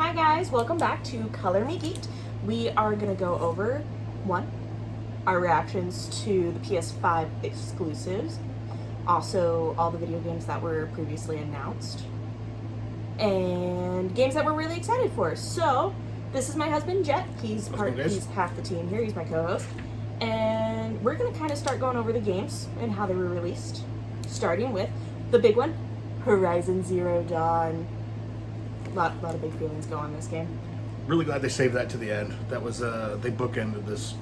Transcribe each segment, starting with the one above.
Hi guys, welcome back to Color Me Geeked. We are going to go over, one, our reactions to the PS5 exclusives, also all the video games that were previously announced, and games that we're really excited for. So, this is my husband, Jet. He's half the team here. He's my co-host. And we're going to kind of start going over the games and how they were released, starting with the big one, Horizon Zero Dawn. A lot of big feelings go on this game. Really glad they saved that to the end. That was they bookended this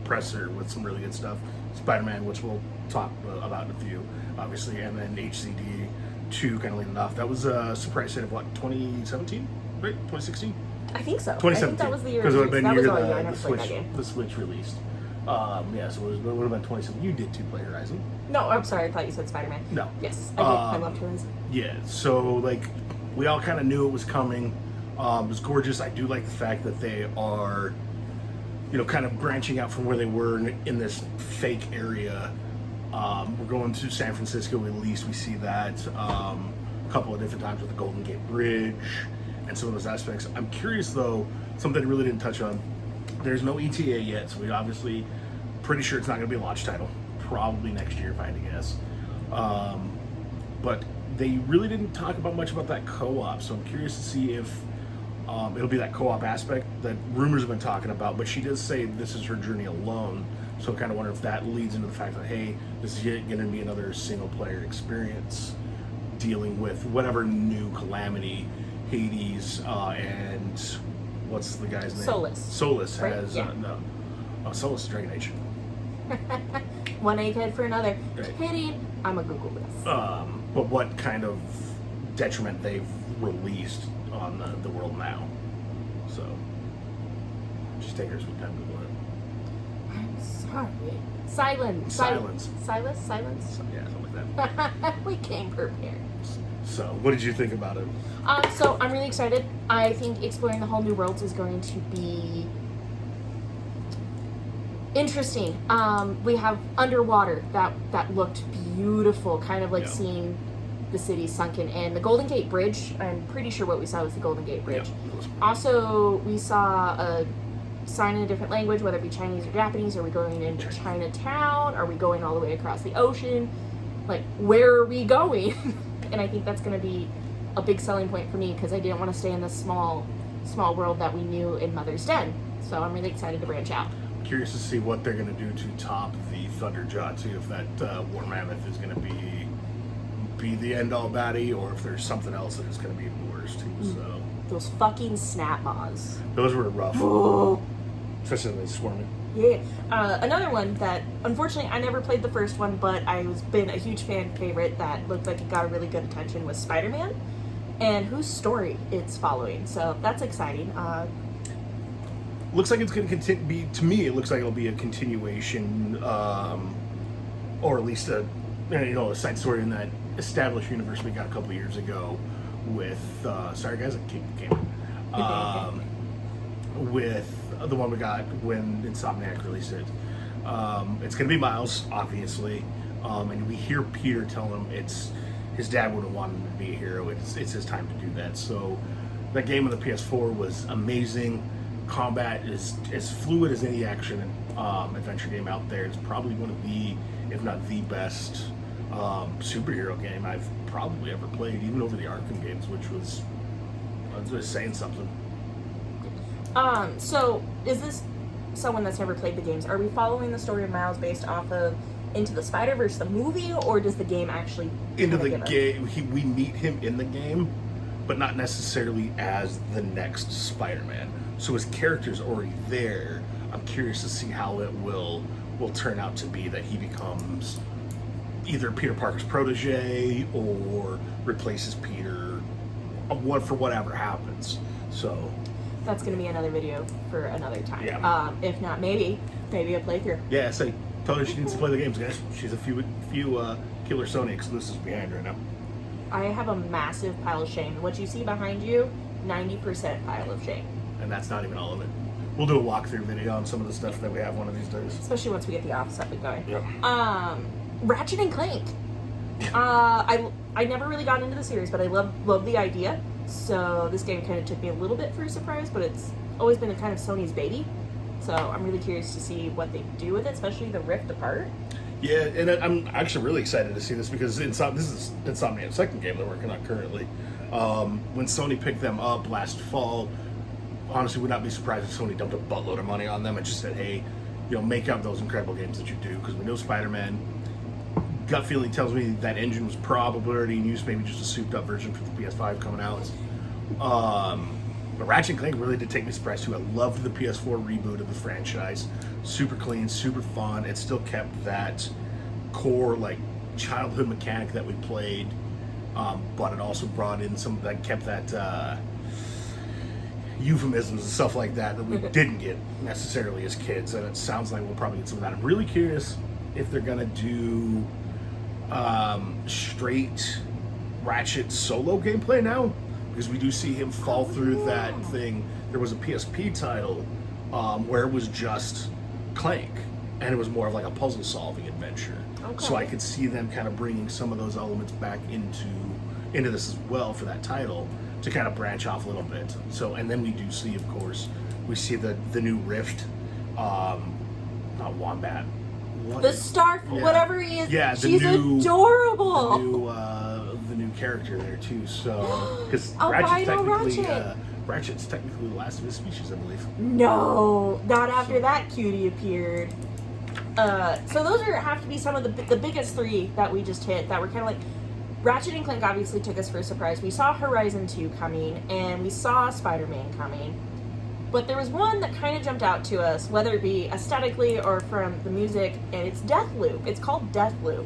presser with some really good stuff. Spider-Man, which we'll talk about in a few, obviously, and then HCD 2 kind of leading off. That was a surprise hit of what, 2017, right? 2016. I think so. 2017. I think that was the year. Because it would have been year the Switch released. Yeah, so it would have been 2017. You did play Horizon. No, I'm sorry. I thought you said Spider-Man. No. Yes, I did. I loved Horizon. Yeah, so like we all kind of knew it was coming. It was gorgeous. I do like the fact that they are, kind of branching out from where they were in this fake area. We're going to San Francisco at least. We see that a couple of different times with the Golden Gate Bridge and some of those aspects. I'm curious though, something I really didn't touch on. There's no ETA yet, so we obviously pretty sure it's not going to be a launch title. Probably next year, if I had to guess. But they really didn't talk about much about that co-op, so I'm curious to see if it'll be that co-op aspect that rumors have been talking about. But she does say this is her journey alone, so I kind of wonder if that leads into the fact that, hey, this is going to be another single-player experience dealing with whatever new calamity Hades and what's the guy's name? Solus right? has. Yeah. No. Oh, Solus is Dragon Age. One egghead for another. Right. Kidding. I'm a Google this. But what kind of detriment they've released on the world now. So, just take your sweet time to Google it. I'm sorry. Silence. Silence. Silence? Silence? Yeah, something like that. We came prepared. So, what did you think about it? So I'm really excited. I think exploring the whole new worlds is going to be interesting. We have underwater that looked beautiful, kind of like seeing the city sunken in. The Golden Gate Bridge, I'm pretty sure what we saw was the Golden Gate Bridge. Yeah. Also, we saw a sign in a different language, whether it be Chinese or Japanese. Are we going into Chinatown? Are we going all the way across the ocean? Like, where are we going? And I think that's going to be a big selling point for me because I didn't want to stay in this small world that we knew in Mother's Den. So I'm really excited to branch out. Curious to see what they're going to do to top the Thunderjaw too. If that War Mammoth is going to be the end all baddie, or if there's something else that is going to be worse too. So those fucking snap maws. Those were rough. Oh. Especially when they swarming. Yeah. Another one that, unfortunately, I never played the first one, but I was been a huge fan favorite that looked like it got a really good attention was Spider-Man, and whose story it's following. So that's exciting. Looks like it's going to be, to me, it looks like it'll be a continuation, or at least a side story in that established universe we got a couple of years ago with, sorry guys, I kicked the game. With the one we got when Insomniac released it. It's going to be Miles, obviously, and we hear Peter tell him his dad would have wanted him to be a hero. It's his time to do that. So that game on the PS4 was amazing. Combat is as fluid as any action adventure game out there. It's probably one of the, if not the best superhero game I've probably ever played, even over the Arkham games, which was just saying something. So is this someone that's never played the games? Are we following the story of Miles based off of Into the Spider-Verse, the movie, or does the game actually Into the game? We meet him in the game, but not necessarily as the next Spider-Man. So his character's already there. I'm curious to see how it will turn out to be, that he becomes either Peter Parker's protege or replaces Peter, for whatever happens. So that's going to be another video for another time. Yeah. If not, maybe a playthrough. Yeah, say, tell her she needs to play the games, guys. She's a few killer Sony exclusives behind right now. I have a massive pile of shame. What you see behind you, 90% pile of shame. And that's not even all of it. We'll do a walkthrough video on some of the stuff that we have one of these days. Especially once we get the office up and going. Yep. Ratchet and Clank. I never really got into the series, but I love the idea. So this game kind of took me a little bit for a surprise, but it's always been a kind of Sony's baby. So I'm really curious to see what they do with it, especially the Rift Apart. Yeah, and I'm actually really excited to see this because this is Insomniac's second game they're working on currently. When Sony picked them up last fall, honestly would not be surprised if Sony dumped a buttload of money on them and just said, hey, make out those incredible games that you do, because we know Spider-Man. Gut feeling tells me that engine was probably already in use, maybe just a souped up version for the PS5 coming out. But Ratchet & Clank really did take me surprised too. I loved the PS4 reboot of the franchise. Super clean, super fun. It still kept that core like childhood mechanic that we played, but it also brought in some that kept that euphemisms and stuff like that we didn't get necessarily as kids. And it sounds like we'll probably get some of that. I'm really curious if they're gonna do straight Ratchet solo gameplay now, because we do see him fall through that thing. There was a PSP title where it was just Clank, and it was more of like a puzzle solving adventure. Okay. So I could see them kind of bringing some of those elements back into this as well for that title, to kind of branch off a little bit. So, and then we do see, of course, we see the new Rift, not Wombat. Whatever he is. Yeah, she's adorable. The new character there too. So, because Ratchet's technically the last of his species, I believe. No, not after that cutie appeared. So those have to be some of the biggest three that we just hit that were kind of like. Ratchet and Clank obviously took us for a surprise. We saw Horizon 2 coming, and we saw Spider-Man coming. But there was one that kind of jumped out to us, whether it be aesthetically or from the music, and it's Deathloop. It's called Deathloop.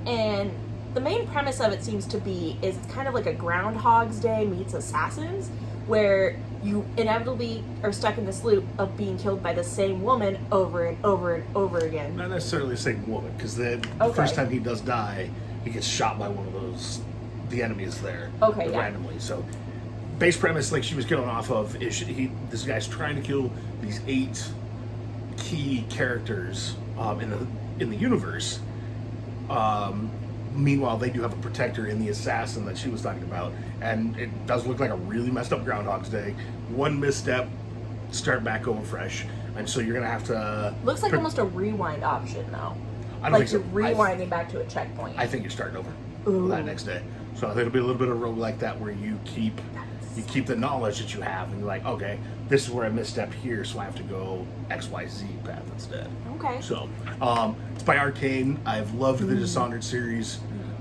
And the main premise of it seems to be is it's kind of like a Groundhog's Day meets Assassins, where you inevitably are stuck in this loop of being killed by the same woman over and over and over again. Not necessarily the same woman, because the first time he does die, he gets shot by one of the enemies there, randomly. So, base premise, like she was going off of, is this guy's trying to kill these 8 key characters in the universe. Meanwhile, they do have a protector in the assassin that she was talking about, and it does look like a really messed up Groundhog's Day. One misstep, start back over fresh, and so you're gonna have to. Looks like almost a rewind option, though. I don't think you're so. Rewinding back to a checkpoint. I think you're starting over Ooh. that next day. So I think it'll be a little bit of a rogue like that, where you keep the knowledge that you have, and you're like, okay, this is where I misstepped here, so I have to go XYZ path instead. Okay. So it's by Arcane. I've loved the Dishonored series.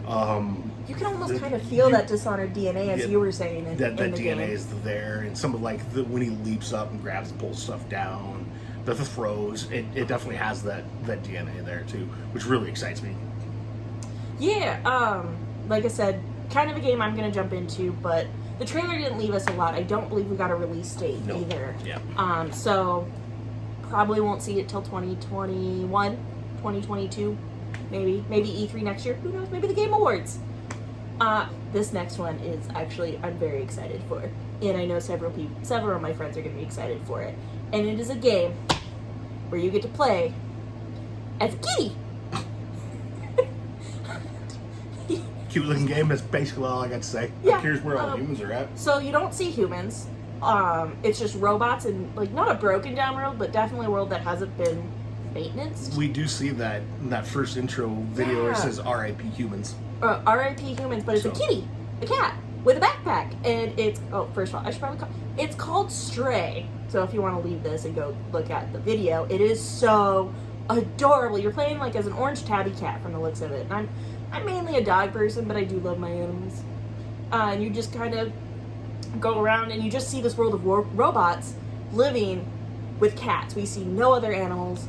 You can almost kind of feel that Dishonored DNA, as you were saying, in that the DNA game. is there, and some of like when he leaps up and grabs and pulls stuff down, the throws, it definitely has that DNA there too, which really excites me. Yeah, like I said, kind of a game I'm going to jump into, but the trailer didn't leave us a lot. I don't believe we got a release date either. Yeah. So probably won't see it till 2021, 2022, maybe E3 next year. Who knows? Maybe the Game Awards. This next one is actually I'm very excited for, and I know several of my friends are going to be excited for it. And it is a game where you get to play as a kitty. Cute looking game. That's basically all I got to say. Yeah, Here's where all humans are at. So you don't see humans. It's just robots, and like not a broken down world, but definitely a world that hasn't been maintenance. We do see that in that first intro video where it says R.I.P. humans. R.I.P. humans, but it's a kitty, a cat with a backpack, and it's first of all, I should probably it's called Stray. So if you want to leave this and go look at the video, it is so adorable. You're playing like as an orange tabby cat from the looks of it. And I'm mainly a dog person, but I do love my animals. And you just kind of go around and you just see this world of robots living with cats. We see no other animals,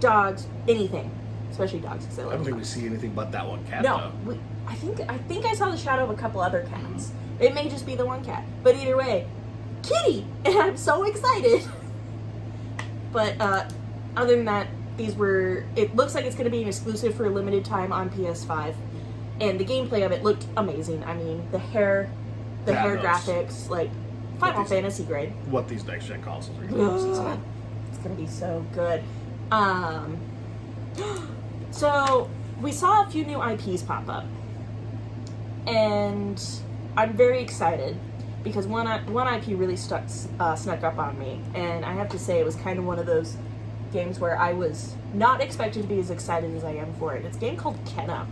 dogs, anything, especially dogs. I don't think we see anything but that one cat. No, I think I saw the shadow of a couple other cats. It may just be the one cat, but either way, kitty, and I'm so excited. But other than that, it looks like it's going to be an exclusive for a limited time on PS5, and the gameplay of it looked amazing. I mean, the hair graphics, like Final Fantasy grade. What these next gen consoles are going to be. It's going to be so good. So we saw a few new IPs pop up, and I'm very excited because one IP really snuck up on me, and I have to say it was kind of one of those games where I was not expected to be as excited as I am for it. It's a game called Kenna.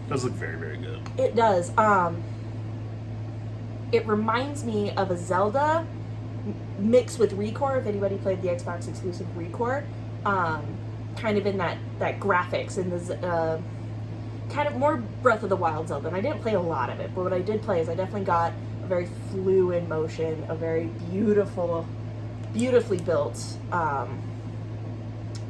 It does look very, very good. It does. It reminds me of a Zelda mixed with Recore, if anybody played the Xbox exclusive Recore. Kind of in that graphics and the kind of more Breath of the Wild Zelda. And I didn't play a lot of it, but what I did play is I definitely got a very fluid motion, a very beautifully built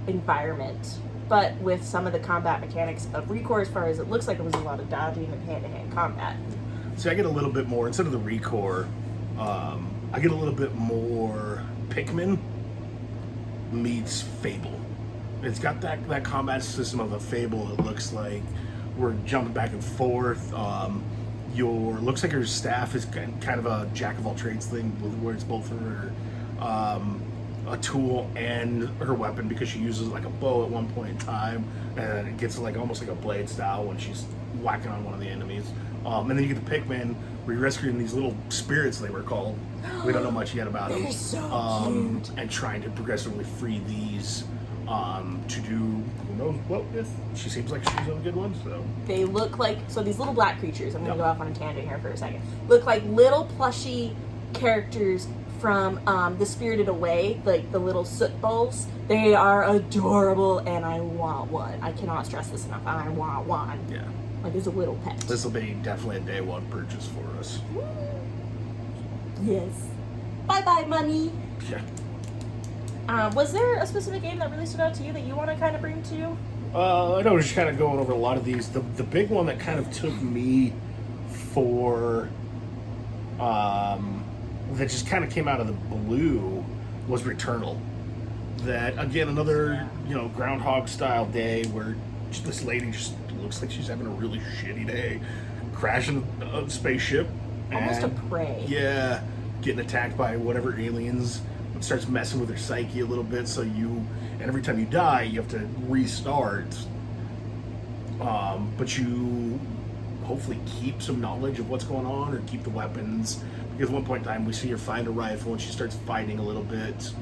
environment, but with some of the combat mechanics of Recore, as far as it looks like it was a lot of dodging and hand-to-hand combat. See, I get a little bit more, instead of the Recore, I get a little bit more Pikmin meets Fable. It's got that combat system of a Fable. It looks like we're jumping back and forth. Looks like her staff is kind of a jack of all trades thing, where it's both her a tool and her weapon, because she uses like a bow at one point in time, and it gets like almost like a blade style when she's whacking on one of the enemies. And then you get the Pikmin, where you're rescuing these little spirits, they were called. We don't know much yet about them. They're so cute. And trying to progressively free these to do who knows what with. She seems like she's on a good one, so. They look like, so these little black creatures, I'm going to Yep. go off on a tangent here for a second, look like little plushy characters from The Spirited Away, like the little soot balls. They are adorable, and I want one. I cannot stress this enough. I want one. Yeah. Like, it's a little pet. This will be definitely a day one purchase for us. Yes. Bye-bye, money. Yeah. Was there a specific game that really stood out to you that you want to kind of bring to? I know we're just kind of going over a lot of these. The big one that kind of took me for, that just kind of came out of the blue was Returnal. That, again, another, Groundhog style day where this lady just looks like she's having a really shitty day, crashing a spaceship. Almost a and, prey. Yeah, getting attacked by whatever aliens. It starts messing with her psyche a little bit, and every time you die, you have to restart. But you hopefully keep some knowledge of what's going on, or keep the weapons. Because at one point in time, we see her find a rifle, and she starts fighting a little bit.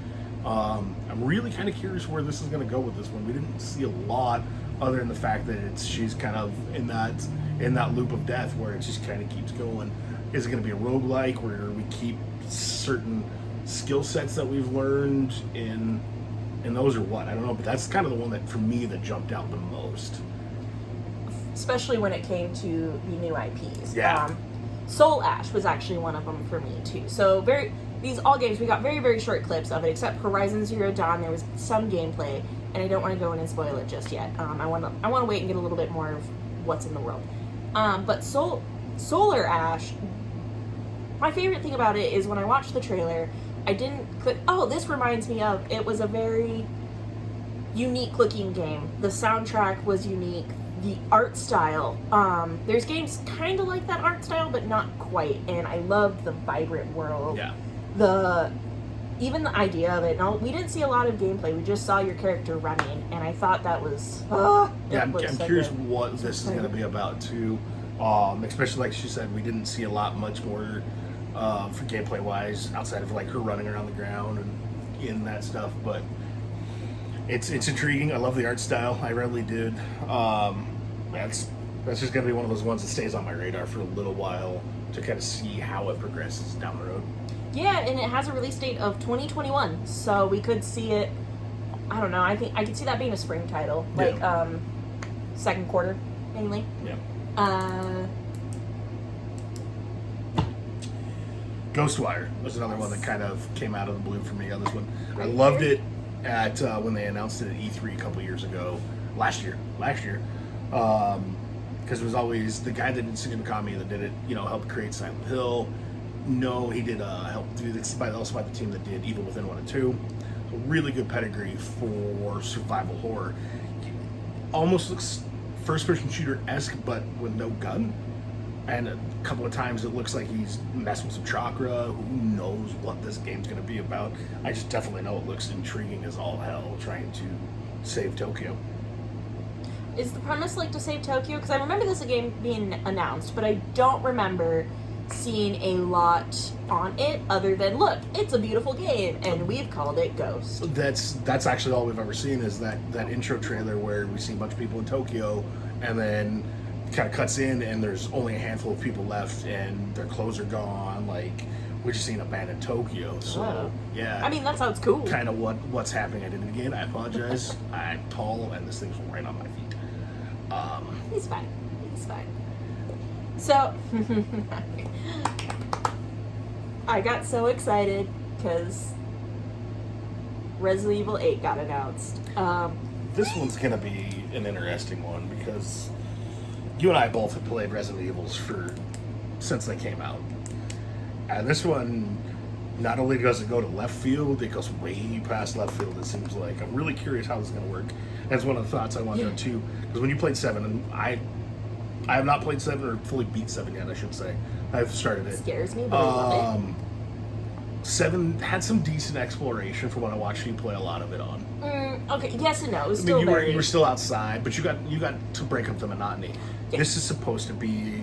I'm really kind of curious where this is going to go with this one. We didn't see a lot, other than the fact that she's kind of in that loop of death where it just kind of keeps going. Is it going to be a roguelike where we keep certain skill sets that we've learned in those, or what? I don't know, but that's kind of the one that, for me, that jumped out the most. Especially when it came to the new IPs. Yeah. Soul Ash was actually one of them for me, too. So, these all games, we got very, very short clips of it, except Horizon Zero Dawn, there was some gameplay, and I don't want to go in and spoil it just yet. I want to wait and get a little bit more of what's in the world. But Solar Ash, my favorite thing about it is when I watched the trailer, I didn't click, this reminds me of, it was a very unique looking game. The soundtrack was unique. The art style, there's games kind of like that art style, but not quite, and I loved the vibrant world. Yeah. Even the idea of it. Now, we didn't see a lot of gameplay, we just saw your character running, and I thought that was, Yeah, I'm curious what this is going to be about, too. Especially, like she said, we didn't see a lot much more for gameplay wise, outside of like her running around the ground and in that stuff. But it's intriguing. I love the art style. I really did. That's just gonna be one of those ones that stays on my radar for a little while to kind of see how it progresses down the road. Yeah, and it has a release date of 2021, so we could see it. I don't know. I think I could see that being a spring title, like second quarter mainly. Yeah. Ghostwire was another one that kind of came out of the blue for me on this one. I loved it at when they announced it at E3 a couple years ago, last year, because it was always the guy that did Shinji Mikami that did it, helped create Silent Hill. No, he did help do this, also by the team that did Evil Within 1 and 2. A really good pedigree for survival horror. Almost looks first-person shooter-esque, but with no gun. And a couple of times it looks like he's messing with some chakra. Who knows what this game's going to be about? I just definitely know it looks intriguing as all hell, trying to save Tokyo. Is the premise like to save Tokyo? Because I remember this game being announced, but I don't remember seen a lot on it other than, look, it's a beautiful game, and we've called it Ghost. That's actually all we've ever seen is that intro trailer where we see a bunch of people in Tokyo, and then kind of cuts in, and there's only a handful of people left, and their clothes are gone. Like, we're just seeing abandoned Tokyo. So Wow. yeah, I mean, that sounds cool. kind of what's happening. I did it again. I apologize. I'm tall, and this thing's right on my feet. He's fine. He's fine. So, I got so excited because Resident Evil 8 got announced. This one's gonna be an interesting one because you and I both have played Resident Evils since they came out, and this one not only does it go to left field, it goes way past left field. It seems like I'm really curious how this is gonna work. That's one of the thoughts I want to know too, because when you played 7, and I have not played 7 or fully beat 7 yet, I should say. I've started it. Scares me, but I love it. 7 had some decent exploration from what I watched you play a lot of it on. Okay, yes and no. It was I still mean, very... you were still outside, but you got to break up the monotony. Yeah. This is supposed to be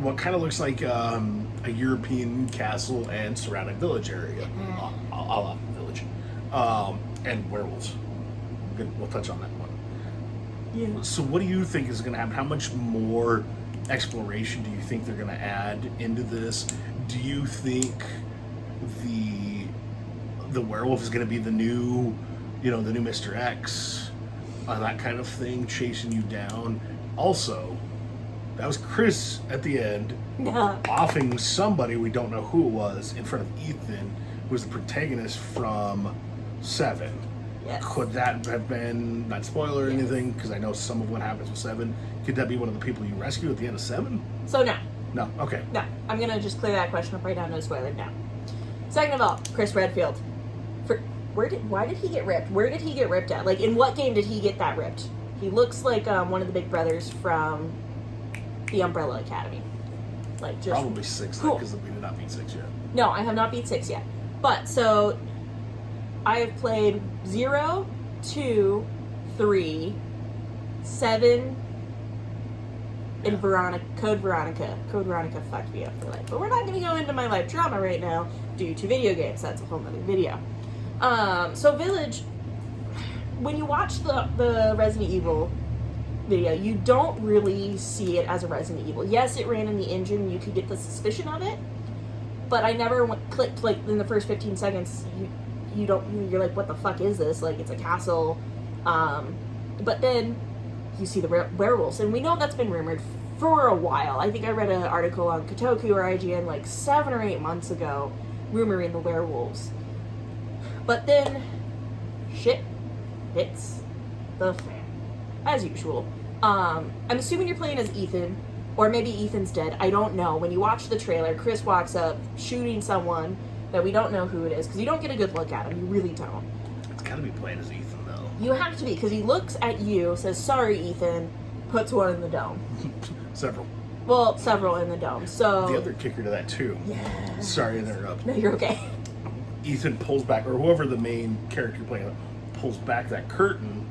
what kind of looks like a European castle and surrounding village area, a la village, and werewolves. We'll touch on that one. Yeah. So, what do you think is going to happen? How much more exploration do you think they're going to add into this? Do you think the werewolf is going to be the new Mr. X, that kind of thing, chasing you down? Also, that was Chris at the end, offing somebody, we don't know who it was, in front of Ethan, who was the protagonist from 7. Yes. Could that have been, not spoiler or anything, because I know some of what happens with 7, could that be one of the people you rescue at the end of 7? So no. No, okay. No. I'm going to just clear that question up right now, no spoiler, no. Second of all, Chris Redfield. Why did he get ripped? Where did he get ripped at? Like, in what game did he get that ripped? He looks like one of the big brothers from the Umbrella Academy. Like, just Probably 6, cool. because we did not beat 6 yet. No, I have not beat 6 yet. But, so, I have played 0, 2, 3, 7, and Code Veronica. Code Veronica fucked me up for life. But we're not going to go into my life drama right now due to video games. That's a whole nother video. So Village, when you watch the Resident Evil video, you don't really see it as a Resident Evil. Yes, it ran in the engine. You could get the suspicion of it. But I never clicked, like, in the first 15 seconds, you're like, what the fuck is this? Like, it's a castle. But then you see the werewolves. And we know that's been rumored for a while. I think I read an article on Kotaku or IGN like 7 or 8 months ago, rumoring the werewolves. But then, shit hits the fan, as usual. I'm assuming you're playing as Ethan, or maybe Ethan's dead. I don't know. When you watch the trailer, Chris walks up shooting someone that we don't know who it is, because you don't get a good look at him. You really don't. It's got to be playing as Ethan, though. You have to be, because he looks at you, says, sorry, Ethan, puts one in the dome. Several. Well, several in the dome, so... The other kicker to that, too. Yeah. Sorry to interrupt. No, you're okay. Ethan pulls back, or whoever the main character playing pulls back that curtain.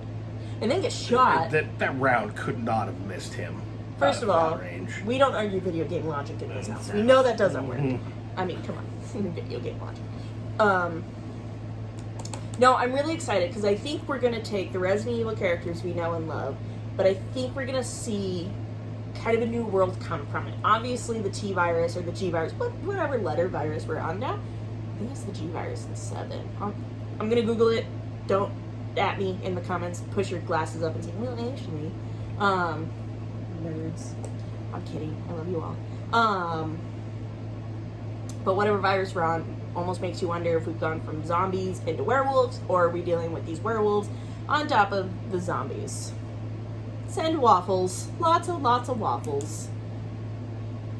And then gets shot. That round could not have missed him. First of all, range. we don't argue video game logic in this house. We know that doesn't work. I mean, come on. Video game logic. No, I'm really excited because I think we're going to take the Resident Evil characters we know and love, but I think we're going to see kind of a new world come from it. Obviously, the T virus or the G virus, whatever letter virus we're on now. I think it's the G virus in 7. I'm going to Google it. Don't at me in the comments. Push your glasses up and say, well, actually, nerds. I'm kidding. I love you all. But whatever virus we're on almost makes you wonder if we've gone from zombies into werewolves, or are we dealing with these werewolves on top of the zombies? Send waffles. Lots of waffles.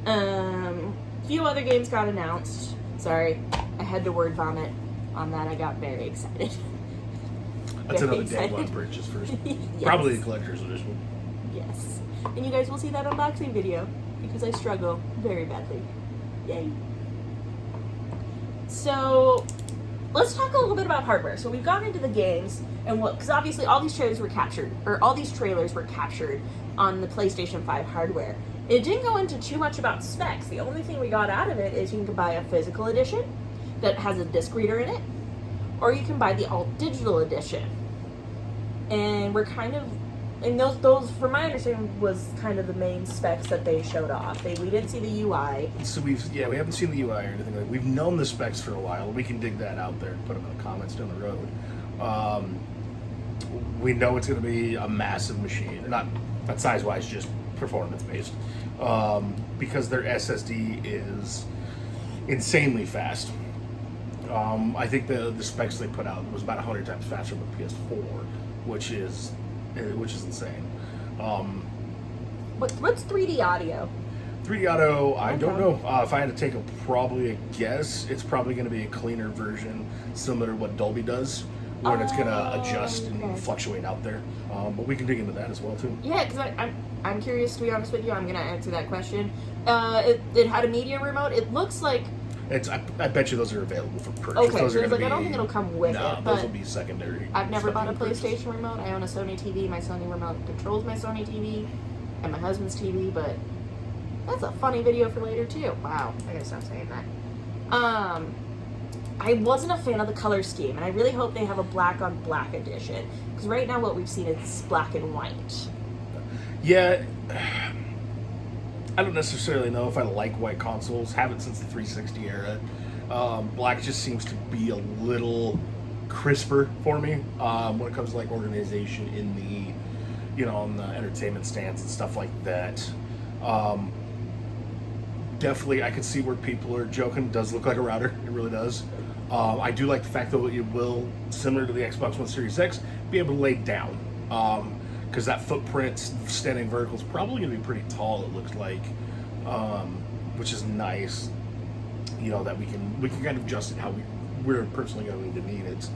Few other games got announced. Sorry, I had to word vomit on that. I got very excited. That's another day one purchase first. Yes. Probably a collector's edition. Yes. And you guys will see that unboxing video because I struggle very badly. Yay. So, let's talk a little bit about hardware. So we've gone into the games, and because obviously all these trailers were captured on the PlayStation 5 hardware. It didn't go into too much about specs. The only thing we got out of it is you can buy a physical edition that has a disc reader in it, or you can buy the alt digital edition. And we're kind of, and those from my understanding was kind of the main specs that they showed off. We didn't see the UI. So we haven't seen the UI or anything like. We've known the specs for a while. We can dig that out there and put them in the comments down the road. We know it's going to be a massive machine, not size wise, just performance based, because their SSD is insanely fast. I think the specs they put out was about 100 times faster than the PS4, which is insane. What's 3D audio? 3D audio, I don't know. If I had to take probably a guess, it's probably going to be a cleaner version, similar to what Dolby does, where it's going to adjust and fluctuate out there. But we can dig into that as well too. Yeah, because I'm curious, to be honest with you. I'm going to answer that question. It had a media remote. It looks like... I bet you those are available for purchase. Okay, those are I don't think it'll come with it. No, those will be secondary. I've never bought a PlayStation remote. I own a Sony TV. My Sony remote controls my Sony TV and my husband's TV, but that's a funny video for later too. Wow, I gotta stop saying that. I wasn't a fan of the color scheme, and I really hope they have a black on black edition, because right now what we've seen is black and white. Yeah, I don't necessarily know if I like white consoles. Haven't since the 360 era. Black just seems to be a little crisper for me when it comes to like organization in the, on the entertainment stands and stuff like that. Definitely, I can see where people are joking. It does look like a router. It really does. I do like the fact that it will, similar to the Xbox One Series X, be able to lay down. Because that footprint standing vertical is probably going to be pretty tall, it looks like, which is nice. That we can kind of adjust it how we're personally going to need it.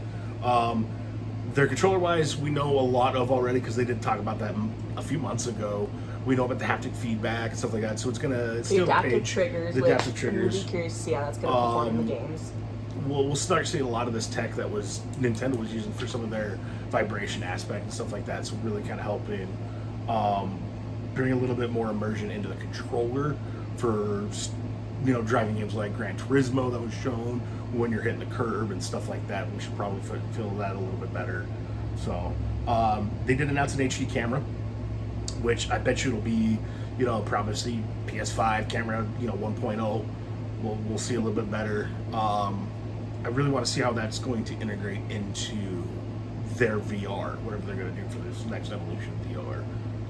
Their controller-wise, we know a lot of already, because they did talk about that a few months ago. We know about the haptic feedback and stuff like that, so it's the adaptive triggers. The adaptive triggers. I'm really curious to see how that's going to perform in the games. We'll start seeing a lot of this tech that Nintendo was using for some of their vibration aspect and stuff like that, so really kind of helping bring a little bit more immersion into the controller for driving games like Gran Turismo that was shown when you're hitting the curb and stuff like that. We should probably feel that a little bit better. So they did announce an HD camera, which I bet you it'll be probably PS5 camera 1.0. We'll see a little bit better. I really want to see how that's going to integrate into their VR, whatever they're going to do for this next evolution of VR.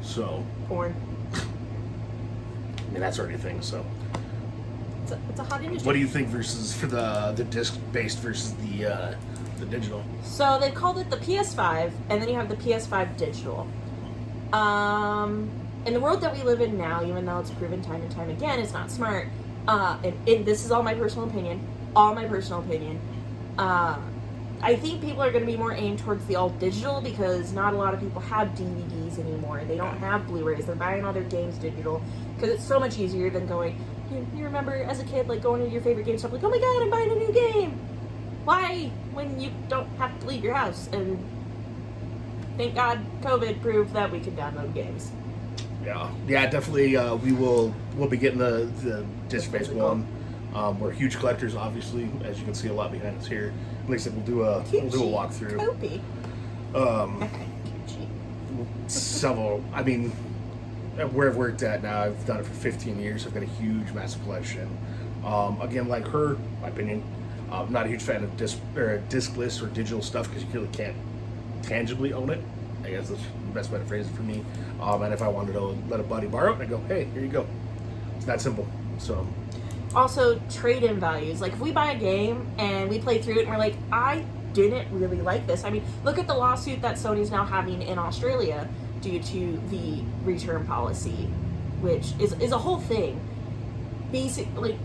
So, porn. I mean, that's already a thing. So, it's a hot industry. What do you think versus for the disc based versus the digital? So they've called it the PS5, and then you have the PS5 digital. In the world that we live in now, even though it's proven time and time again, it's not smart. And this is all my personal opinion. I think people are going to be more aimed towards the all digital, because not a lot of people have DVDs anymore. They don't have Blu-rays. They're buying all their games digital, because it's so much easier than going. You remember as a kid, like going to your favorite GameStop, like, oh my god, I'm buying a new game. Why? When you don't have to leave your house. And thank God COVID proved that we could download games. Yeah, definitely. We'll be getting the disc-based one. We're huge collectors, obviously, as you can see a lot behind us here. Like I said, we'll do a walkthrough. Several. I mean, where I've worked at now, I've done it for 15 years. I've got a huge, massive collection. Again, like her, my opinion, I'm not a huge fan of discless or digital stuff, because you really can't tangibly own it. I guess that's the best way to phrase it for me. And if I wanted to let a buddy borrow it, I go, hey, here you go. It's that simple. So. Also, trade-in values. Like, if we buy a game and we play through it and we're like, I didn't really like this. I mean, look at the lawsuit that Sony's now having in Australia due to the return policy, which is a whole thing. Basically,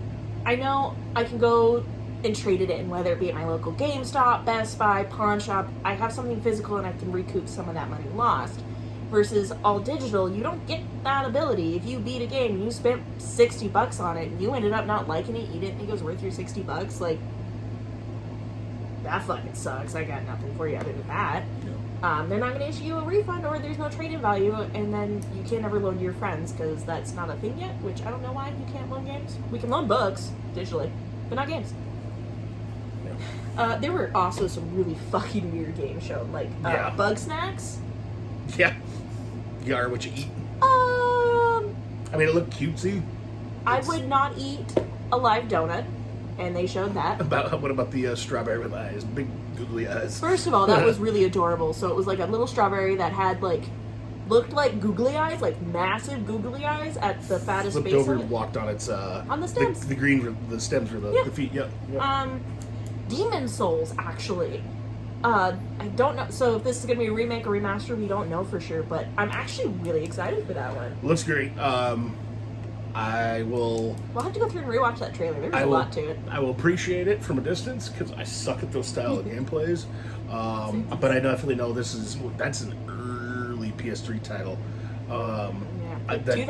I know I can go and trade it in, whether it be at my local GameStop, Best Buy, pawn shop. I have something physical and I can recoup some of that money lost. Versus all digital, you don't get that ability. If you beat a game and you spent $60 on it and you ended up not liking it, you didn't think it was worth your $60, like, that fucking sucks. I got nothing for you other than that. they're not going to issue you a refund, or there's no trade-in value, and then you can't ever loan to your friends because that's not a thing yet, which I don't know why you can't loan games. We can loan books digitally, but not games. There were also some really fucking weird games shown, like Bug Snacks. Yeah. You are what you eat. I mean, it looked cutesy. I would not eat a live donut, and they showed that. What about the strawberry with eyes? Big googly eyes. First of all, that was really adorable. So it was like a little strawberry that had looked like googly eyes, like massive googly eyes at the fattest Flipped base over of and it. walked on its on the stems. The green, the stems for the feet. Yep. Demon Souls, actually. I don't know. So if this is gonna be a remake or remaster, we don't know for sure. But I'm actually really excited for that one. Looks great. I will. We'll have to go through and rewatch that trailer. There's a lot to it. I will appreciate it from a distance because I suck at those style of gameplays. But I definitely know that's an early PS3 title. That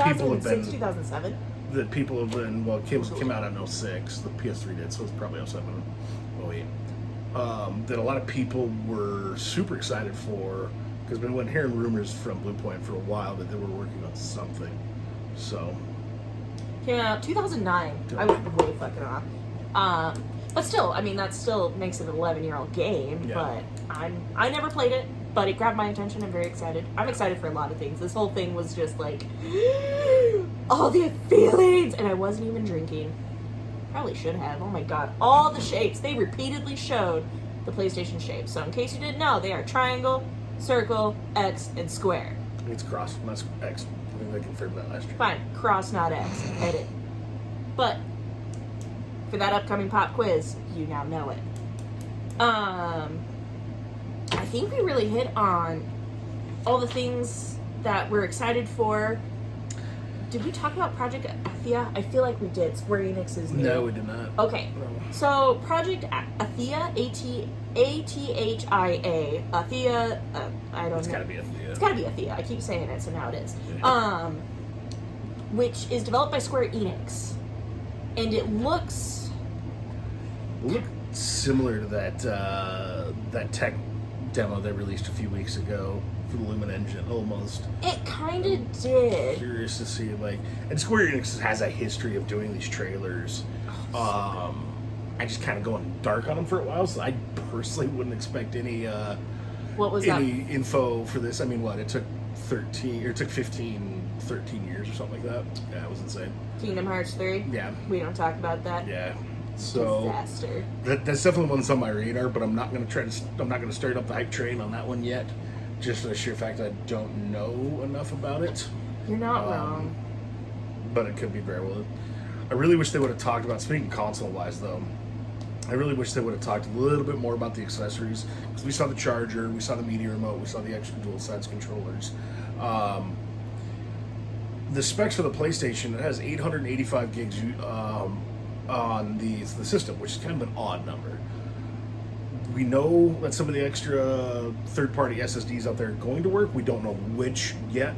people have been 2007. That people have been came out in 06. The PS3 did, so it's probably 07, 08. That a lot of people were super excited for because we've been hearing rumors from Blue Point for a while that they were working on something. So. Yeah, 2009. I was way fucking off. But still, I mean, that still makes it an 11-year-old game. Yeah. But I never played it, but it grabbed my attention. I'm very excited. I'm excited for a lot of things. This whole thing was just like all the feelings, and I wasn't even drinking. Probably should have. Oh my god, all the shapes. They repeatedly showed the PlayStation shapes. So in case you didn't know, they are triangle, circle, X, and square. It's cross, not X. I think they confirmed that last year. Fine, cross, not X. Edit. But for that upcoming pop quiz, you now know it. I think we really hit on all the things that we're excited for. Did we talk about Project Athia? I feel like we did. Square Enix's new. No, we did not. Okay. So Project Athia, A-T-H-I-A. Athia, I don't know. It's gotta be Athia. It's gotta be Athia. I keep saying it, so now it is. Which is developed by Square Enix. And it looks similar to that tech demo they released a few weeks ago for the Lumen engine, almost. It kind of did. Curious to see, and Square Enix has a history of doing these trailers. I just kind of going dark on them for a while, so I personally wouldn't expect any info for this. I mean, it took 13 years or something like that. Yeah, it was insane. Kingdom Hearts 3? Yeah. We don't talk about that. Yeah. So disaster. That's definitely one that's on my radar, but I'm not gonna start up the hype train on that one yet. Just for the sheer fact that I don't know enough about it. You're not wrong. But it could be very well. I really wish they would have talked about, speaking console-wise though, I really wish they would have talked a little bit more about the accessories. Because we saw the charger, we saw the media remote, we saw the extra DualSense controllers. The specs for the PlayStation, it has 885 gigs on the system, which is kind of an odd number. We know that some of the extra third-party SSDs out there are going to work. We don't know which yet.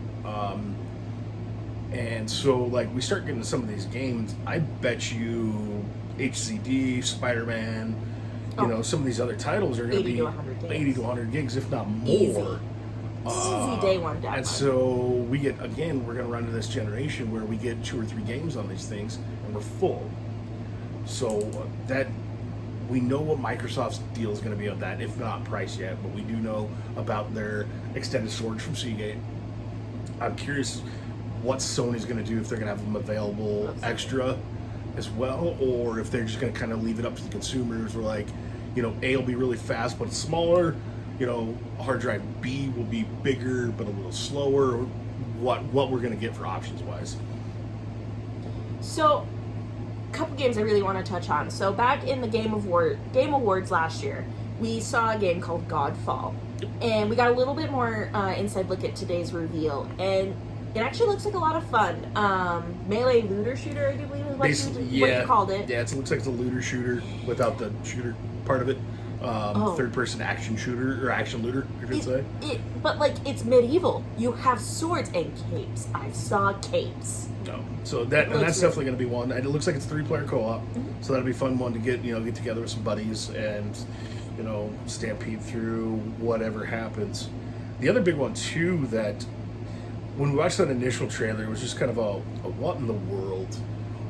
And so, we start getting to some of these games, I bet you HCD, Spider-Man, some of these other titles are going to be 80 to 100 gigs, if not more. Easy. Easy day one download. And so we're going to run into this generation where we get 2 or 3 games on these things, and we're full. So that we know what Microsoft's deal is going to be on that, if not price yet, but we do know about their extended storage from Seagate. I'm curious what Sony's going to do, if they're going to have them available extra as well, or if they're just going to kind of leave it up to the consumers. We're A will be really fast, but it's smaller. Hard drive B will be bigger, but a little slower. What we're going to get for options wise. So, a couple games I really want to touch on. So back in the Game Awards last year, we saw a game called Godfall, and we got a little bit more inside look at today's reveal, and it actually looks like a lot of fun. Melee looter shooter, I do believe is what you called it. Yeah, it looks like it's a looter shooter without the shooter part of it. Third-person action shooter, or action looter, you could say. But it's medieval. You have swords and capes. I saw capes. No, so that's definitely going to be one. And it looks like it's 3-player co-op, so that'll be a fun one to get together with some buddies and stampede through whatever happens. The other big one too that when we watched that initial trailer, it was just kind of a what in the world.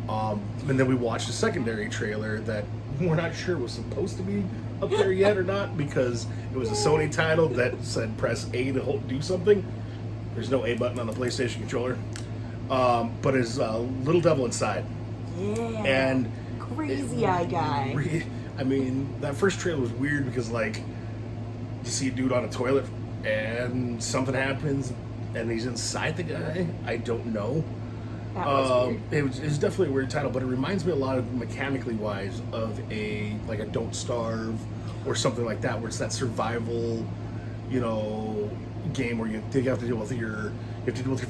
And then we watched a secondary trailer that we're not sure was supposed to be up there yet or not because it was a Sony title that said press A to do something. There's no A button on the PlayStation controller. But it's Little Devil Inside. Yeah. And crazy eye guy. I mean, that first trailer was weird because, like, you see a dude on a toilet and something happens and he's inside the guy. I don't know. That was weird. It was definitely a weird title, but it reminds me a lot of, mechanically wise, of a Don't Starve or something like that, where it's that survival, game where you have to deal with your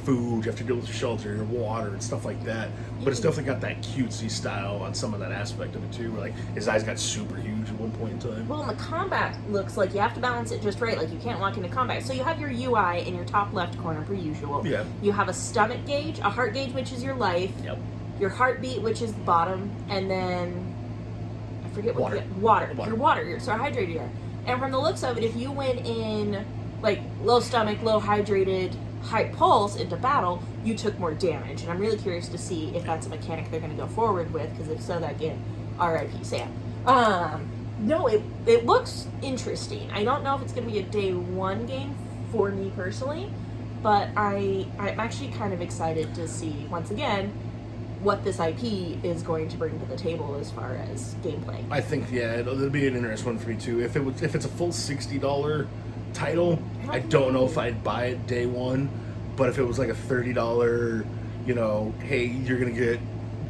food, you have to deal with your shelter, your water, and stuff like that. But it's definitely got that cutesy style on some of that aspect of it too. Where, his eyes got super huge at one point in time. Well, and the combat looks like you have to balance it just right. Like, you can't walk into combat. So you have your UI in your top left corner, per usual. Yeah. You have a stomach gauge, a heart gauge, which is your life. Yep. Your heartbeat, which is the bottom, and then I forget what water. Your water. So how hydrated you are. And from the looks of it, if you went in low stomach, low hydrated, high pulse into battle, you took more damage. And I'm really curious to see if that's a mechanic they're going to go forward with, because if so, that again, R.I.P. Sam. No, it looks interesting. I don't know if it's going to be a day one game for me personally, but I'm actually kind of excited to see, once again, what this IP is going to bring to the table as far as gameplay. I think, it'll be an interesting one for me too. If it's a full $60 title, I don't know if I'd buy it day one, but if it was like a $30, hey, you're gonna get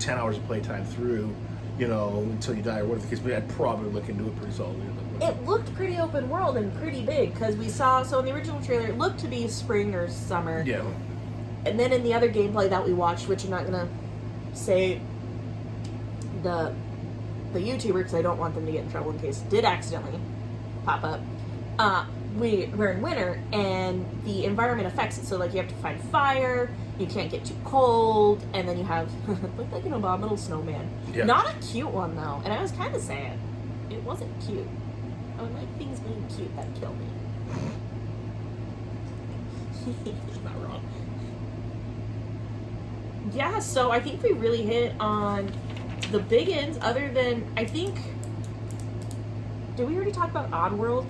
10 hours of playtime through, until you die or whatever the case, but I'd probably look into it pretty solidly. It looked pretty open world and pretty big, because we saw, so in the original trailer, it looked to be spring or summer. Yeah. And then in the other gameplay that we watched, which I'm not gonna say the YouTuber, because I don't want them to get in trouble in case it did accidentally pop up, we're in winter, and the environment affects it. So, you have to find fire, you can't get too cold, and then you have, an abominable snowman. Yeah. Not a cute one, though, and I was kind of sad. It wasn't cute. I would like things being cute that kill me. It's not wrong. Yeah, so I think we really hit on the big ends, other than, I think... Did we already talk about Oddworld?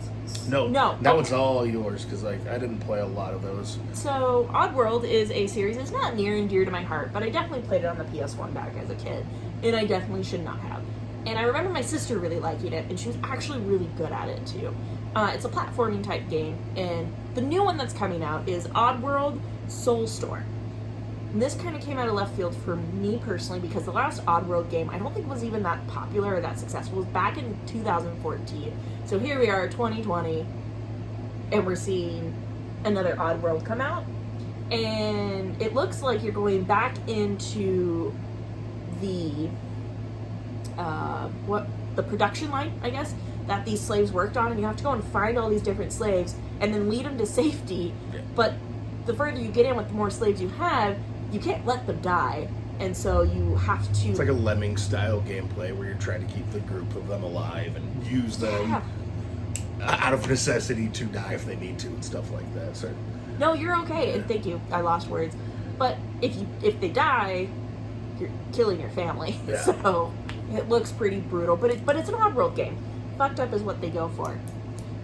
No. No. That one's all yours, because I didn't play a lot of those. So, Oddworld is a series that's not near and dear to my heart, but I definitely played it on the PS1 back as a kid, and I definitely should not have. And I remember my sister really liking it, and she was actually really good at it, too. It's a platforming type game, and the new one that's coming out is Oddworld Soulstorm. And this kind of came out of left field for me personally, because the last Oddworld game, I don't think was even that popular or that successful. It was back in 2014. So here we are, 2020, and we're seeing another Oddworld come out. And it looks like you're going back into the the production line, I guess, that these slaves worked on, and you have to go and find all these different slaves and then lead them to safety. Yeah. But the further you get in with the more slaves you have, you can't let them die, and so you have to... It's like a Lemming style gameplay where you're trying to keep the group of them alive and use them out of necessity to die if they need to and stuff like that. So No, you're okay, and thank you, I lost words. But if they die, you're killing your family. Yeah. So it looks pretty brutal, but it's an Oddworld game. Fucked up is what they go for.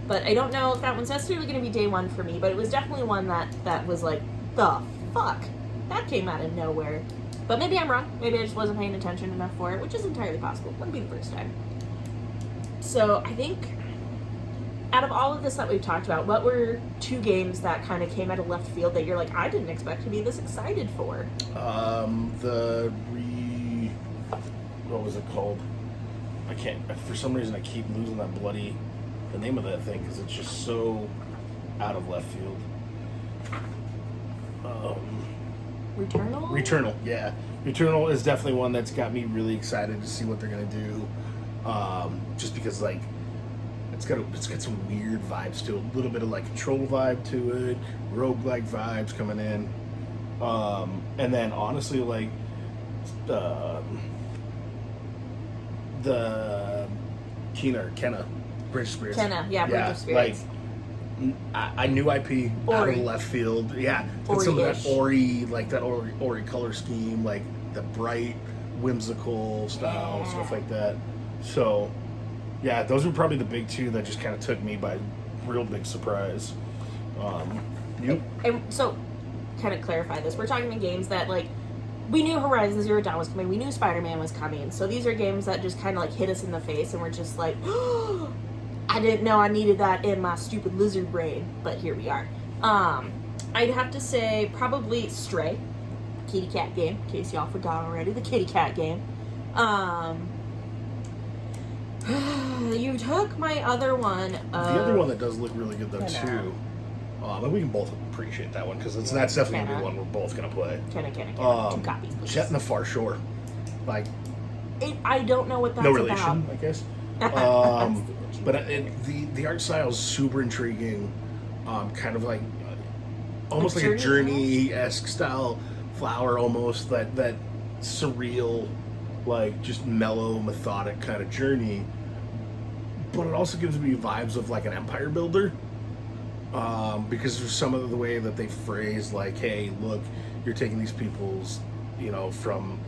But I don't know if that one's necessarily going to be day one for me, but it was definitely one that was like, the fuck? That came out of nowhere. But maybe I'm wrong. Maybe I just wasn't paying attention enough for it, which is entirely possible. Wouldn't be the first time. So I think out of all of this that we've talked about, what were two games that kind of came out of left field that you're like, I didn't expect to be this excited for? What was it called? I can't, for some reason I keep losing the name of that thing, because it's just so out of left field. Returnal, yeah. Returnal is definitely one that's got me really excited to see what they're gonna do. Just because it's got some weird vibes to it, a little bit of Control vibe to it, roguelike vibes coming in. And then honestly the Kenna Bridge of Spirits. Bridge of Spirits. I knew IP out of Ori. left field. Yeah, but some of that Ori-ish. Ori, like that Ori color scheme, like the bright, whimsical style, stuff like that. So, yeah, those were probably the big two that just kind of took me by real big surprise. You? And so, kind of clarify this. We're talking about games that, like, we knew Horizon Zero Dawn was coming. We knew Spider-Man was coming. So these are games that just kind of, like, hit us in the face. And we're just like, I didn't know I needed that in my stupid lizard brain. But here we are. I'd have to say probably Stray. Kitty cat game. In case y'all forgot already. The kitty cat game. You took my other one. The other one that does look really good, though, too. And we can both appreciate that one because that's definitely gonna be one we're both gonna play. Can. 2 copies, please. Jet in the Far Shore, like I don't know what that's no relation, about. I guess. But the art style is super intriguing. Kind of like almost like a Journey-esque style flower, almost that surreal, like just mellow, methodic kind of journey. But it also gives me vibes of like an empire builder. Because there's some of the way that they phrase, like, hey, look, you're taking these people's, from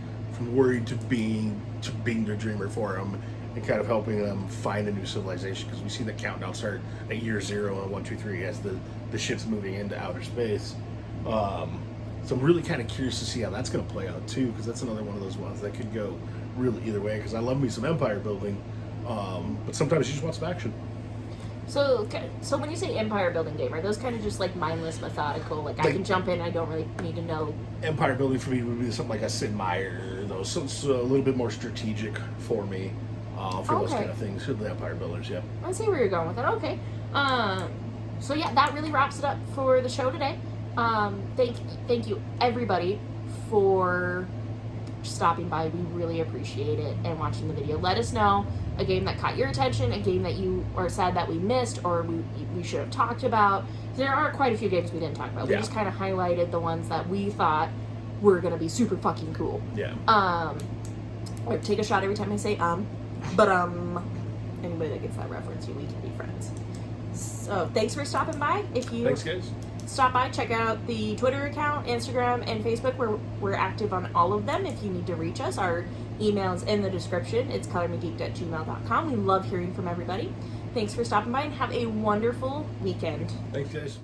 worried to being their dreamer for them, and kind of helping them find a new civilization. Because we see the countdown start at year 0 and 1, 2, 3 as the ship's moving into outer space. So I'm really kind of curious to see how that's going to play out too, because that's another one of those ones that could go really either way. Because I love me some empire building, but sometimes you just want some action. So when you say empire building game, are those kind of just like mindless, methodical? Like I can jump in, I don't really need to know. Empire building for me would be something like a Sid Meier, those. So it's a little bit more strategic for me for those kind of things. The empire builders, yeah. I see where you're going with that. Okay. So yeah, that really wraps it up for the show today. Thank you everybody for stopping by. We really appreciate it, and watching the video. Let us know a game that caught your attention, a game that you are sad that we missed or we should have talked about. There are quite a few games we didn't talk about. We just kind of highlighted the ones that we thought were going to be super fucking cool. Yeah. Or take a shot every time I say but anybody that gets that reference, we can be friends. So thanks for stopping by. If you Thanks, guys. Stop by, check out the Twitter account, Instagram, and Facebook, where we're active on all of them. If you need to reach us, our email's in the description. It's colormegeeked@gmail.com. We love hearing from everybody. Thanks for stopping by, and have a wonderful weekend. Thanks, guys.